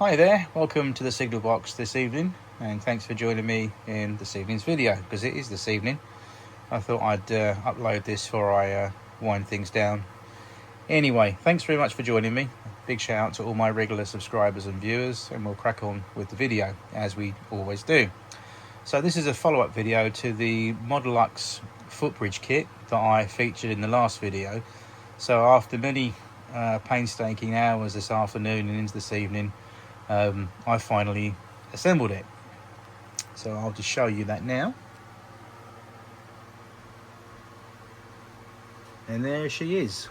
Hi there, welcome to the signal box this evening, and thanks for joining me in this evening's video, because it is this evening. I thought I'd upload this before I wind things down. Anyway, thanks very much for joining me. Big shout out to all my regular subscribers and viewers, and we'll crack on with the video as we always do. So this is a follow-up video to the Modelux Footbridge kit that I featured in the last video. So after many painstaking hours this afternoon and into this evening, I finally assembled it. So I'll just show you that now. And there she is.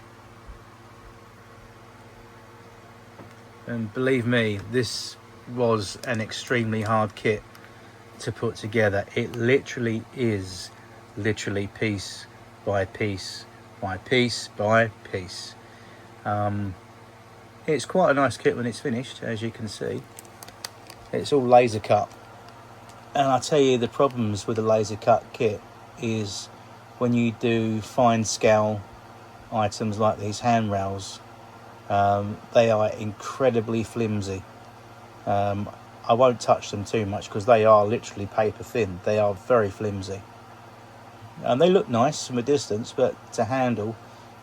And believe me, this was an extremely hard kit to put together. It literally is piece by piece by piece by piece. It's quite a nice kit when it's finished, as you can see. It's all laser cut, and I tell you, the problems with the laser cut kit is when you do fine scale items like these handrails, they are incredibly flimsy. I won't touch them too much because they are literally paper thin. They are very flimsy, and they look nice from a distance, but to handle,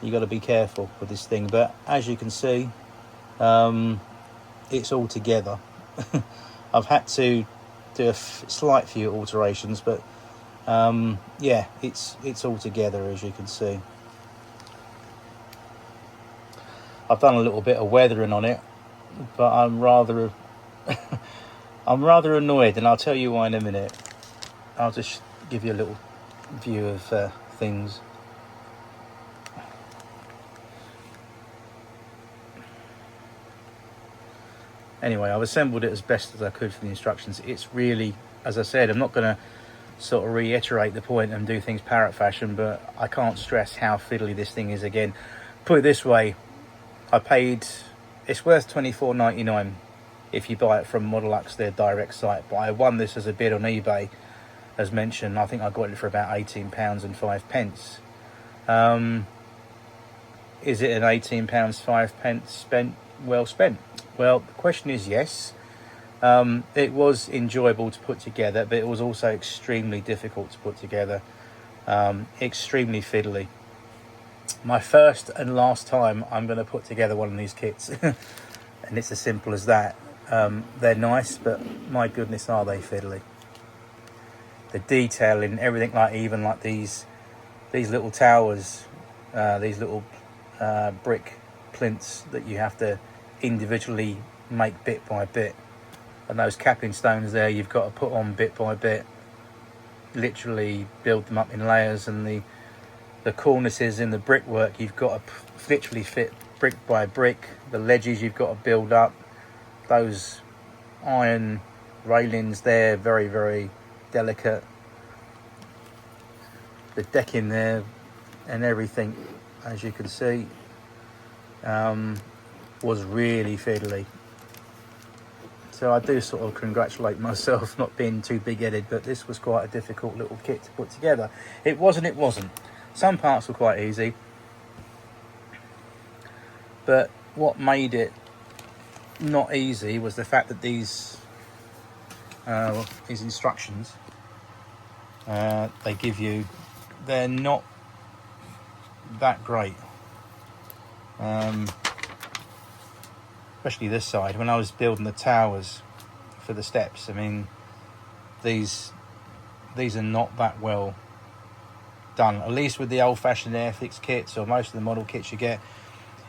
you got to be careful with this thing. But as you can see, it's all together. I've had to do a slight few alterations, but yeah, it's all together, as you can see. I've done a little bit of weathering on it, but I'm rather I'm rather annoyed, and I'll tell you why in a minute. I'll just give you a little view of things. Anyway, I've assembled it as best as I could for the instructions. It's really, as I said, I'm not going to sort of reiterate the point and do things parrot fashion, but I can't stress how fiddly this thing is again. Put it this way, it's worth $24.99 if you buy it from Modelux, their direct site, but I won this as a bid on eBay, as mentioned. I think I got it for about £18 and 5 pence. Is it an £18 5 pence well spent? Well, the question is yes. It was enjoyable to put together, but it was also extremely difficult to put together. Extremely fiddly. My first and last time I'm going to put together one of these kits. And it's as simple as that. They're nice, but my goodness, are they fiddly. The detail in everything, like even like these little towers, these little brick plinths that you have to individually make bit by bit, and those capping stones there you've got to put on bit by bit, literally build them up in layers, and the cornices in the brickwork you've got to literally fit brick by brick. The ledges you've got to build up, those iron railings there, very, very delicate. The decking there and everything, as you can see, was really fiddly. So I do sort of congratulate myself not being too big-headed, but this was quite a difficult little kit to put together. It wasn't. Some parts were quite easy, but what made it not easy was the fact that these instructions they give you, they're not that great. Especially this side. When I was building the towers for the steps, I mean, these are not that well done. At least with the old-fashioned Airfix kits, or most of the model kits you get,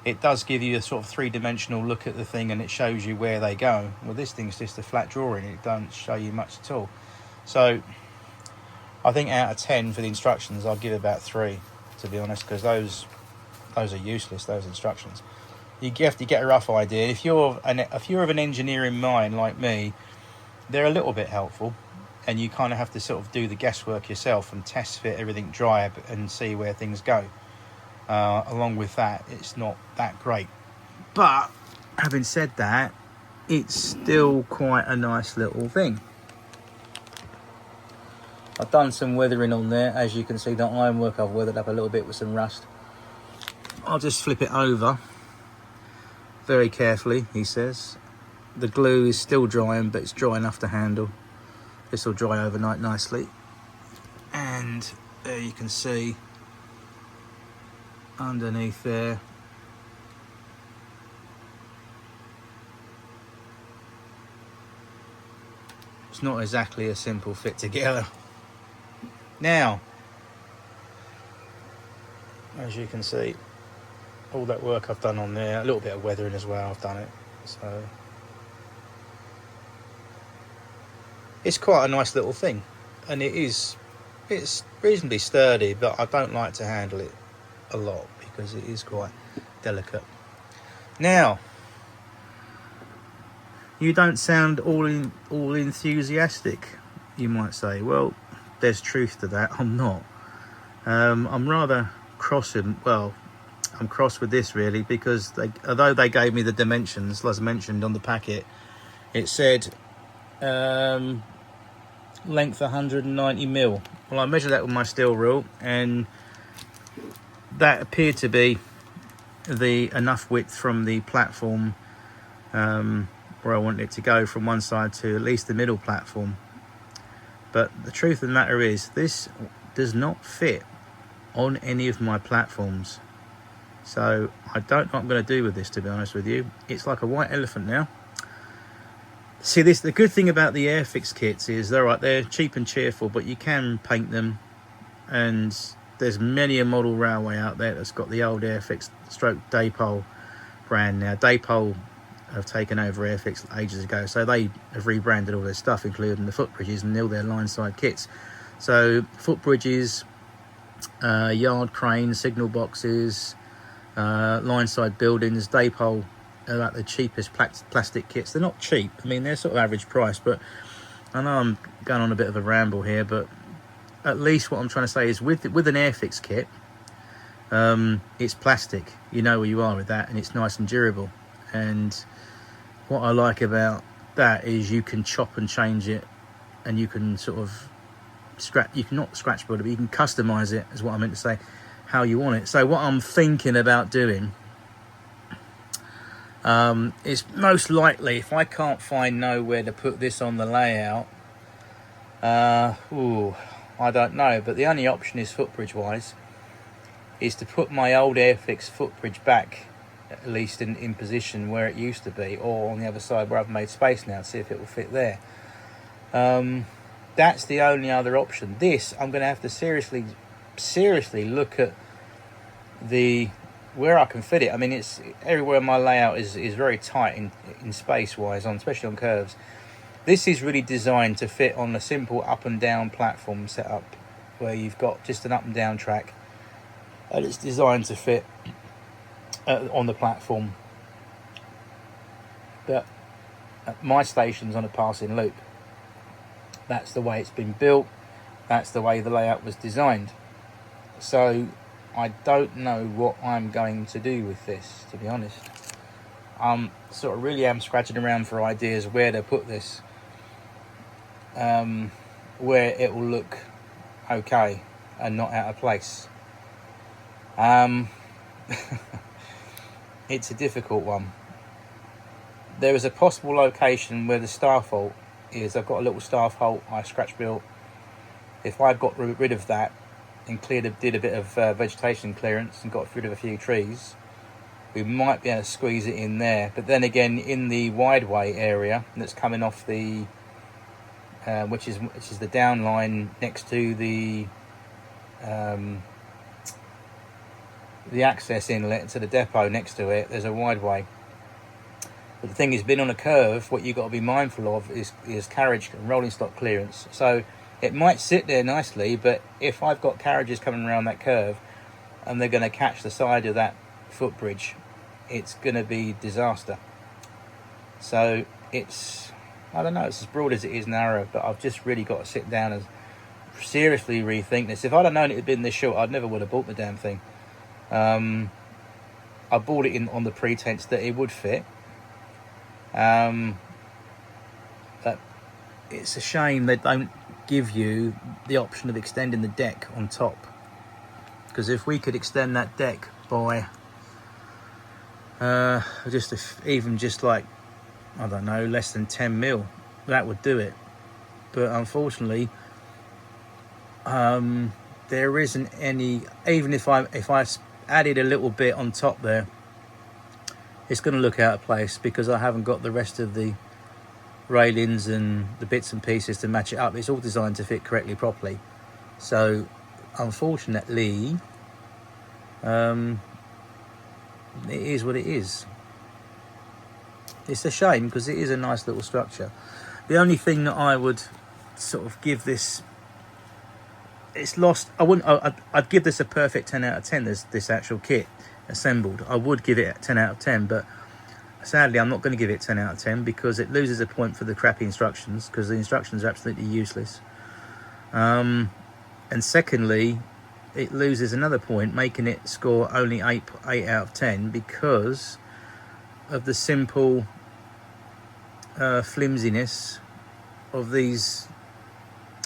it does give you a sort of three-dimensional look at the thing, and it shows you where they go. Well, this thing's just a flat drawing. It don't show you much at all. So I think out of 10 for the instructions, I'll give about 3, to be honest, because those are useless, those instructions. You have to get a rough idea. If you're of an engineering mind like me, they're a little bit helpful, and you kind of have to sort of do the guesswork yourself and test fit everything dry and see where things go. Along with that, it's not that great. But having said that, it's still quite a nice little thing. I've done some weathering on there. As you can see, the ironwork I've weathered up a little bit with some rust. I'll just flip it over very carefully, he says. The glue is still drying, but it's dry enough to handle. This will dry overnight nicely. And there you can see underneath there, it's not exactly a simple fit together. Now, as you can see, all that work I've done on there, a little bit of weathering as well, I've done it. So it's quite a nice little thing, and it's reasonably sturdy, but I don't like to handle it a lot because it is quite delicate. Now, you don't sound all enthusiastic, you might say. Well, there's truth to that. I'm not. I'm rather cross I'm cross with this really, because although they gave me the dimensions, as mentioned on the packet, it said length 190 mil. Well, I measured that with my steel rule, and that appeared to be enough width from the platform where I wanted it to go, from one side to at least the middle platform. But the truth of the matter is, this does not fit on any of my platforms. So I don't know what I'm going to do with this, to be honest with you. It's like a white elephant now. See, the good thing about the Airfix kits is they're cheap and cheerful, but you can paint them, and there's many a model railway out there that's got the old Airfix stroke Daypole brand now. Daypole have taken over Airfix ages ago, so they have rebranded all their stuff, including the Footbridges and all their line side kits. So Footbridges, yard cranes, signal boxes, line side buildings, Daypole are like the cheapest plastic kits. They're not cheap, I mean they're sort of average price, but I know I'm going on a bit of a ramble here, but at least what I'm trying to say is with an Airfix kit, it's plastic, you know where you are with that, and it's nice and durable. And what I like about that is you can chop and change it, and you can sort of you can not scratch build it, but you can customize it, is what I meant to say, how you want it. So what I'm thinking about doing is, most likely, if I can't find nowhere to put this on the layout, I don't know, but the only option is Footbridge wise is to put my old Airfix Footbridge back, at least in position where it used to be, or on the other side where I've made space now, to see if it will fit there. That's the only other option. This, I'm going to have to seriously look at where I can fit it. I mean, it's everywhere. My layout is very tight in space wise, especially on curves. This is really designed to fit on a simple up and down platform setup, where you've got just an up and down track, and it's designed to fit on the platform. But my station's on a passing loop. That's the way it's been built. That's the way the layout was designed. So I don't know what I'm going to do with this, to be honest. Sort of really am scratching around for ideas where to put this, where it will look okay and not out of place. It's a difficult one. There is a possible location where the staff halt is. I've got a little staff halt I scratch built. If I got rid of that and did a bit of vegetation clearance and got rid of a few trees, we might be able to squeeze it in there. But then again, in the wideway area that's coming off the which is the down line next to the access inlet to the depot, next to it there's a wideway. But the thing is, being on a curve, what you've got to be mindful of is carriage and rolling stock clearance. So it might sit there nicely, but if I've got carriages coming around that curve and they're going to catch the side of that footbridge, it's going to be disaster. So it's, I don't know, it's as broad as it is narrow, but I've just really got to sit down and seriously rethink this. If I'd have known it had been this short, I'd never would have bought the damn thing. I bought it on the pretense that it would fit. But it's a shame they don't give you the option of extending the deck on top, because if we could extend that deck by even just like I don't know, less than 10 mil. That would do it. But unfortunately, there isn't any. Even if I added a little bit on top there, it's going to look out of place because I haven't got the rest of the railings and the bits and pieces to match it up. It's all designed to fit correctly, properly. So unfortunately, it is what it is. It's a shame because it is a nice little structure. The only thing that I would sort of give this, it's lost. I'd give this a perfect 10 out of 10. This actual kit assembled, I would give it a 10 out of 10, but sadly I'm not going to give it 10 out of 10 because it loses a point for the crappy instructions, because the instructions are absolutely useless. And secondly, it loses another point, making it score only 8 out of 10 because of the simple flimsiness of these,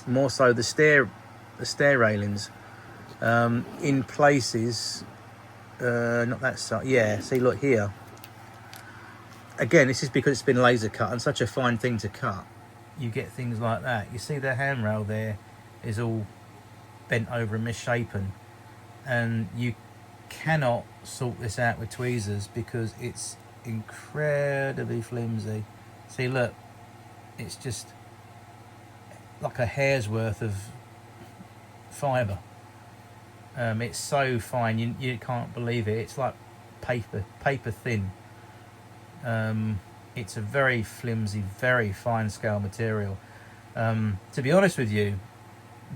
more so the stair railings in places. Not that side. Yeah, see, look here. Again, this is because it's been laser cut and such a fine thing to cut. You get things like that. You see the handrail there is all bent over and misshapen, and you cannot sort this out with tweezers because it's incredibly flimsy. See, look, it's just like a hair's worth of fibre. It's so fine, you can't believe it. It's like paper thin. It's a very flimsy, very fine scale material. To be honest with you,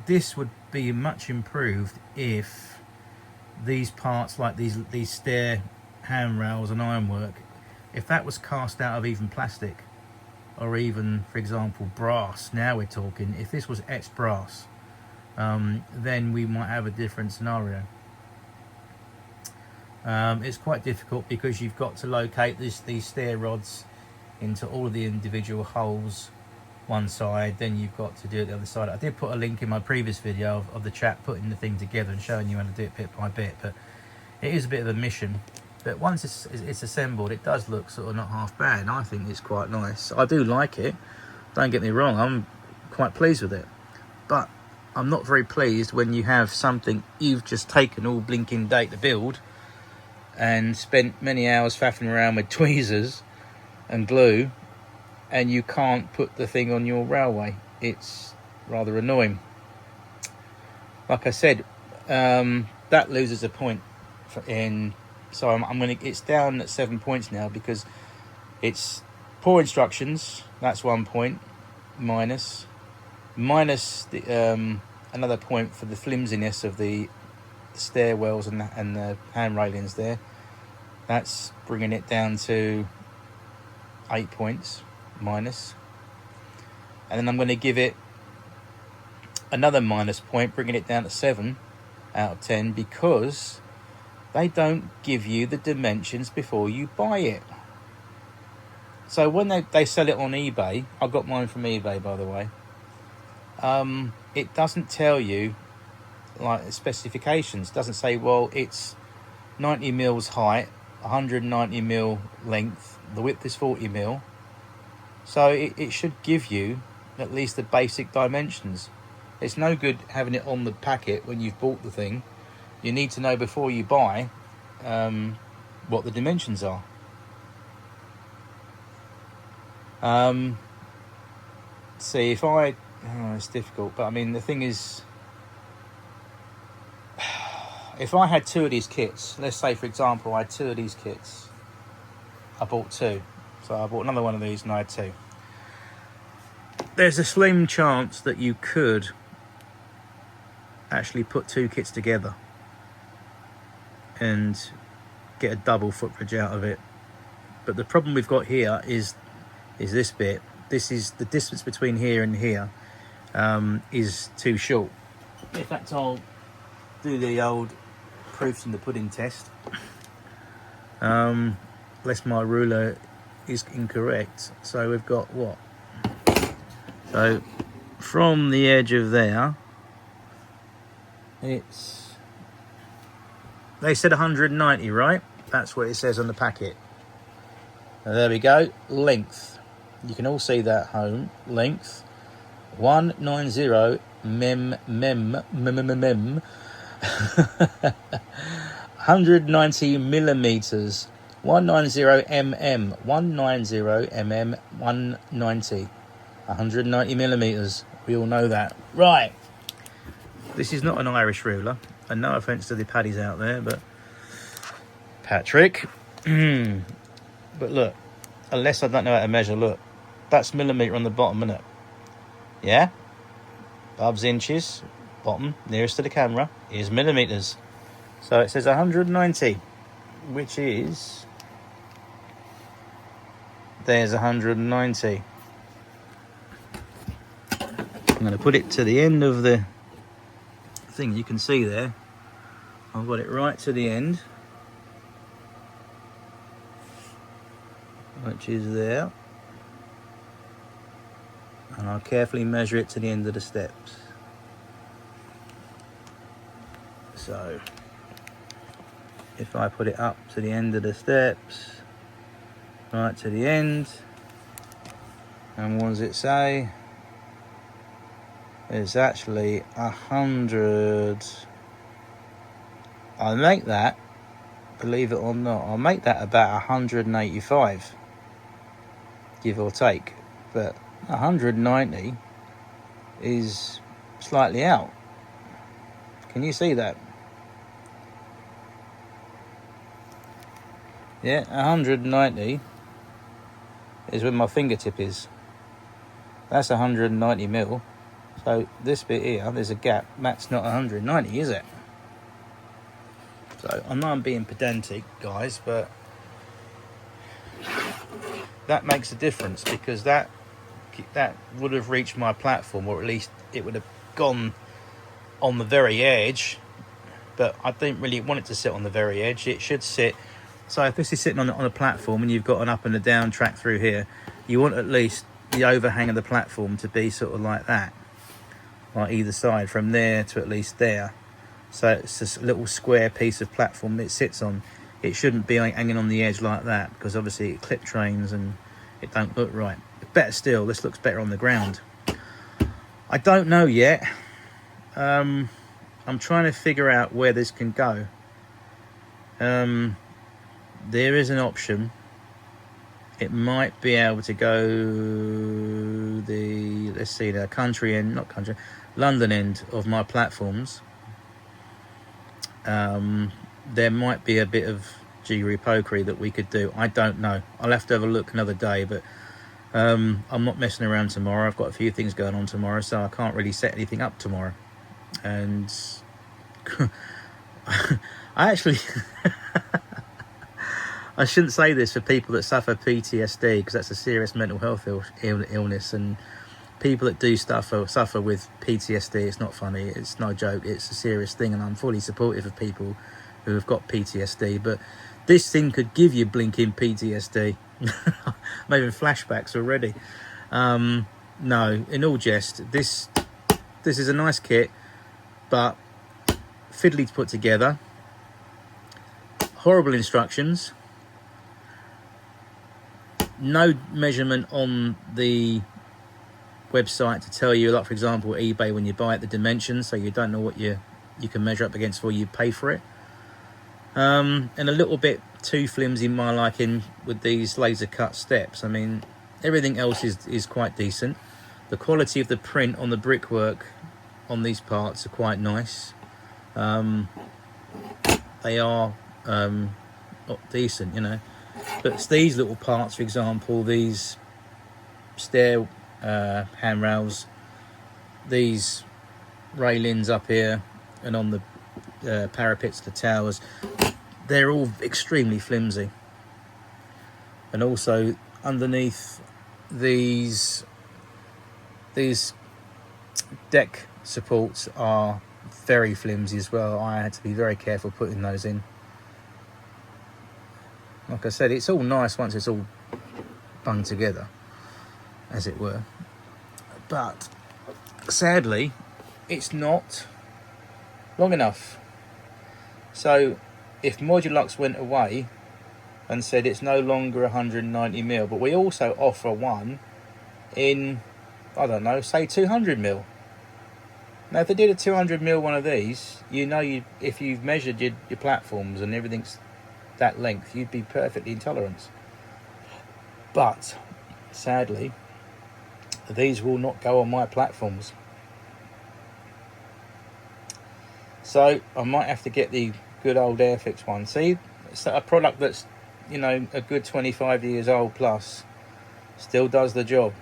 this would be much improved if these parts, like these stair handrails and ironwork, if that was cast out of even plastic, or even, for example, brass. Now we're talking. If this was etched brass, then we might have a different scenario. It's quite difficult because you've got to locate these stair rods into all of the individual holes one side, then you've got to do it the other side. I did put a link in my previous video of the chap putting the thing together and showing you how to do it bit by bit, but it is a bit of a mission. But once it's assembled, it does look sort of not half bad, and I think it's quite nice. I do like it, don't get me wrong, I'm quite pleased with it. But I'm not very pleased when you have something you've just taken all blinking day to build and spent many hours faffing around with tweezers and glue, and you can't put the thing on your railway. It's rather annoying. Like I said, that loses a point so I'm gonna, it's down at 7 points now because it's poor instructions. That's 1 point minus the another point for the flimsiness of the stairwells and the hand railings there. That's bringing it down to 8 points minus, and then I'm going to give it another minus point, bringing it down to 7 out of 10 because they don't give you the dimensions before you buy it. So when they sell it on eBay, I got mine from eBay, by the way, it doesn't tell you like specifications. It doesn't say, well, it's 90 mils height, 190 mil length, the width is 40 mil. So it should give you at least the basic dimensions. It's no good having it on the packet when you've bought the thing. You need to know before you buy what the dimensions are. See, if it's difficult, but I mean, the thing is, if I had 2 of these kits, let's say for example I had 2 of these kits, I bought 2, so I bought another one of these and I had 2. There's a slim chance that you could actually put 2 kits together and get a double footbridge out of it. But the problem we've got here is this bit. This is the distance between here and here is too short. In fact, I'll do the old proofs in the pudding test. Unless my ruler is incorrect. So we've got what? So from the edge of there, it's, they said 190, right? That's what it says on the packet. There we go. Length You can all see that home length 190 190 millimeters. 190 mm. 190 mm. 190 millimeters. We all know that. Right. This is not an Irish ruler, and no offence to the paddies out there, but Patrick. But look, unless I don't know how to measure, look, that's millimetre on the bottom, isn't it? Yeah? Above inches, bottom, nearest to the camera, is millimetres. So it says 190, which is... There's 190. I'm going to put it to the end of the thing. You can see there, I've got it right to the end, which is there, and I'll carefully measure it to the end of the steps. So if I put it up to the end of the steps, right to the end, and what does it say? It's actually 100. I'll make that, believe it or not, I'll make that about 185, give or take. But 190 is slightly out. Can you see that? Yeah, 190 is where my fingertip is. That's 190 mil. So this bit here, there's a gap. That's not 190, is it? So I know I'm being pedantic, guys, but that makes a difference, because that would have reached my platform, or at least it would have gone on the very edge. But I don't really want it to sit on the very edge. It should sit. So if this is sitting on a platform and you've got an up and a down track through here, you want at least the overhang of the platform to be sort of like that, like either side, from there to at least there. So it's this little square piece of platform it sits on. It shouldn't be hanging on the edge like that, because obviously it clip trains and it don't look right. But better still, this looks better on the ground. I don't know yet. I'm trying to figure out where this can go. There is an option. It might be able to go the, let's see, the London end of my platforms. There might be a bit of jiggery pokery that we could do. I don't know. I'll have to have a look another day, but I'm not messing around tomorrow. I've got a few things going on tomorrow, so I can't really set anything up tomorrow. And I actually I shouldn't say this for people that suffer PTSD, because that's a serious mental health illness, and people that do suffer with PTSD, it's not funny, it's no joke, it's a serious thing, and I'm fully supportive of people who have got PTSD. But this thing could give you blinking PTSD. Maybe flashbacks already. No, in all jest, this is a nice kit, but fiddly to put together. Horrible instructions. No measurement on the website to tell you, like for example eBay, when you buy it, the dimensions, so you don't know what you can measure up against before you pay for it. And a little bit too flimsy, my liking, with these laser cut steps. I mean, everything else is quite decent. The quality of the print on the brickwork on these parts are quite nice. They are decent, you know. But it's these little parts, for example, these stair handrails, these railings up here and on the parapets, the towers, they're all extremely flimsy. And also underneath these deck supports are very flimsy as well. I had to be very careful putting those in. Like I said, it's all nice once it's all bung together, as it were. But sadly, it's not long enough. So if Modelux went away and said it's no longer 190mm, but we also offer one in, I don't know, say 200mm. Now, if they did a 200mm one of these, you know, if you've measured your platforms and everything's that length, you'd be perfectly in tolerance. But sadly, these will not go on my platforms. So I might have to get the good old Airfix one. See, it's a product that's, you know, a good 25 years old plus, still does the job,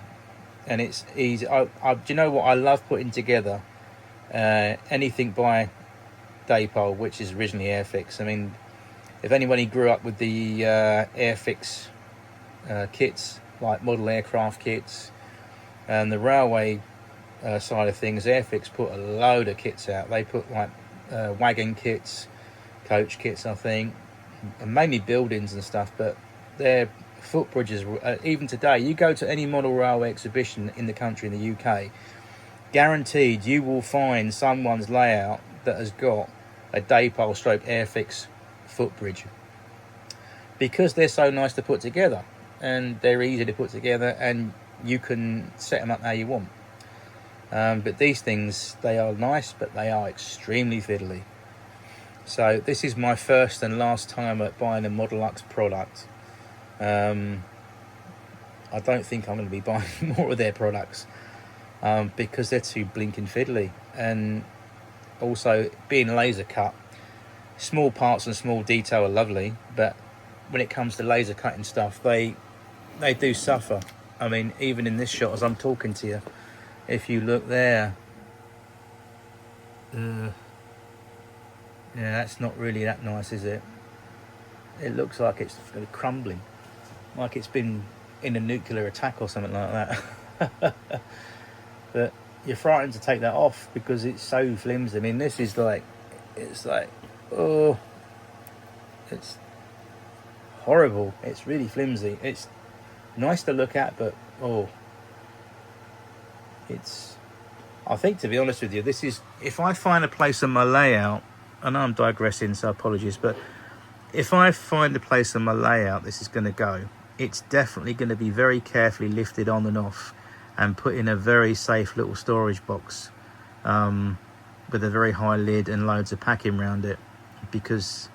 and it's easy. Do you know what? I love putting together anything by Daypole, which is originally Airfix. I mean, if anybody grew up with the Airfix kits, like model aircraft kits, and the railway side of things, Airfix put a load of kits out. They put like wagon kits, coach kits, I think, and mainly buildings and stuff, but their footbridges, even today, you go to any model railway exhibition in the country, in the UK, guaranteed you will find someone's layout that has got a Daypole stroke Airfix footbridge, because they're so nice to put together and they're easy to put together, and you can set them up how you want. But these things, they are nice, but they are extremely fiddly. So this is my first and last time at buying a Modelux product. I don't think I'm going to be buying more of their products, because they're too blinking fiddly. And also, being laser cut, small parts and small detail are lovely, but when it comes to laser cutting stuff, they do suffer. I mean, even in this shot as I'm talking to you, if you look there, yeah, that's not really that nice, is it? It looks like it's crumbling, like it's been in a nuclear attack or something like that. But you're frightened to take that off because it's so flimsy. I mean, this is like, it's like, oh, it's horrible. It's really flimsy. It's nice to look at, but oh, it's, I think, to be honest with you, this is, if I find a place on my layout, I know I'm digressing, so apologies, but if I find a place on my layout this is going to go, it's definitely going to be very carefully lifted on and off and put in a very safe little storage box, with a very high lid and loads of packing around it, because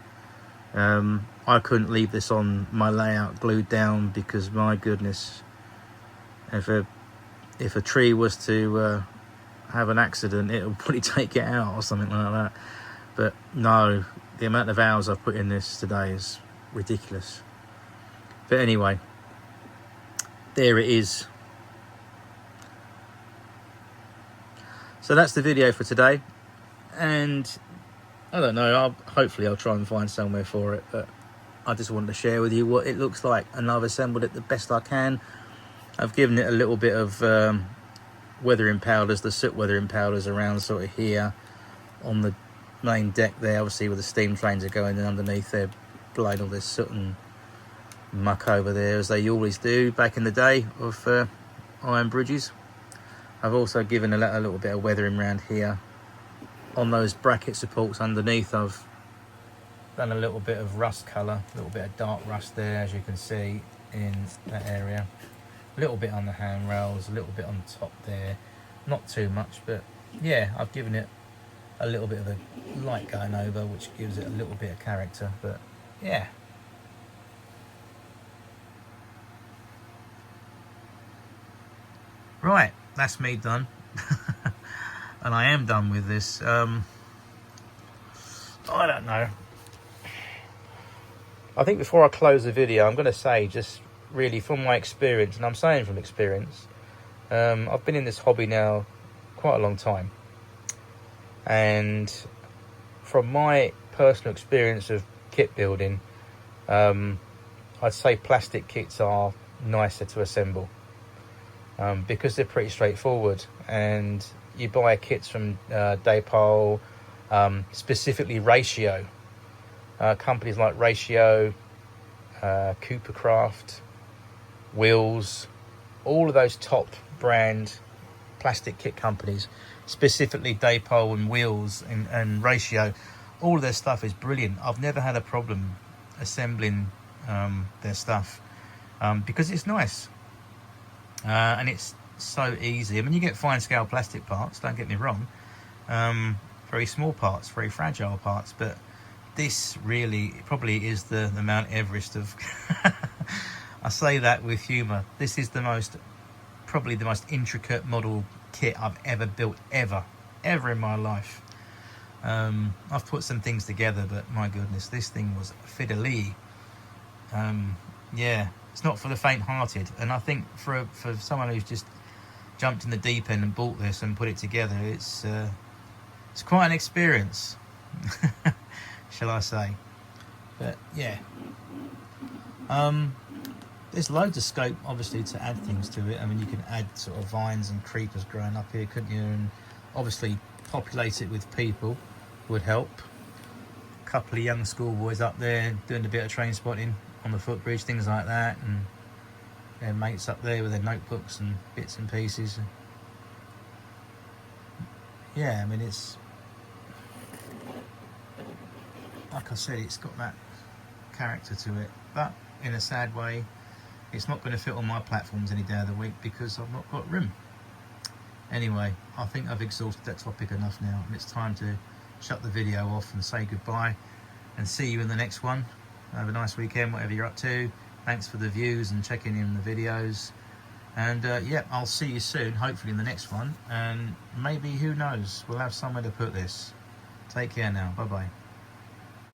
I couldn't leave this on my layout glued down, because my goodness, if a tree was to have an accident, it'll probably take it out or something like that. But no, the amount of hours I've put in this today is ridiculous. But anyway, there it is. So that's the video for today, and I don't know, hopefully I'll try and find somewhere for it, but I just wanted to share with you what it looks like, and I've assembled it the best I can. I've given it a little bit of weathering powders, the soot weathering powders around sort of here on the main deck there, obviously where the steam trains are going in underneath. They're blowing all this soot and muck over there, as they always do back in the day of iron bridges. I've also given a little bit of weathering around here on those bracket supports underneath. I've done a little bit of rust colour, a little bit of dark rust there, as you can see in that area. A little bit on the handrails, a little bit on the top there, not too much, but yeah, I've given it a little bit of a light going over, which gives it a little bit of character. But yeah, right, that's me done. And I am done with this. I don't know, I think before I close the video, I'm going to say, just really from my experience, and I'm saying from experience, I've been in this hobby now quite a long time, and from my personal experience of kit building, I'd say plastic kits are nicer to assemble, because they're pretty straightforward. And you buy kits from Daypole, specifically Ratio, companies like Ratio, Coopercraft, Wheels, all of those top brand plastic kit companies, specifically Daypole and Wheels and Ratio, all of their stuff is brilliant. I've never had a problem assembling their stuff, because it's nice, and it's so easy. I mean, you get fine scale plastic parts, don't get me wrong, very small parts, very fragile parts, but this really probably is the Mount Everest of I say that with humour. This is probably the most intricate model kit I've ever built, ever in my life. I've put some things together, but my goodness, this thing was fiddly. Yeah, it's not for the faint-hearted, and I think for someone who's just jumped in the deep end and bought this and put it together, it's quite an experience, shall I say. But yeah, there's loads of scope, obviously, to add things to it. I mean, you can add sort of vines and creepers growing up here, couldn't you? And obviously populate it with people would help. A couple of young schoolboys up there doing a bit of train spotting on the footbridge, things like that, and their mates up there with their notebooks and bits and pieces. Yeah, I mean, it's, like I said, it's got that character to it, but in a sad way, it's not going to fit on my platforms any day of the week because I've not got room. Anyway, I think I've exhausted that topic enough now, and it's time to shut the video off and say goodbye and see you in the next one. Have a nice weekend, whatever you're up to. Thanks for the views and checking in the videos. And yeah, I'll see you soon, hopefully in the next one. And maybe, who knows, we'll have somewhere to put this. Take care now. Bye-bye.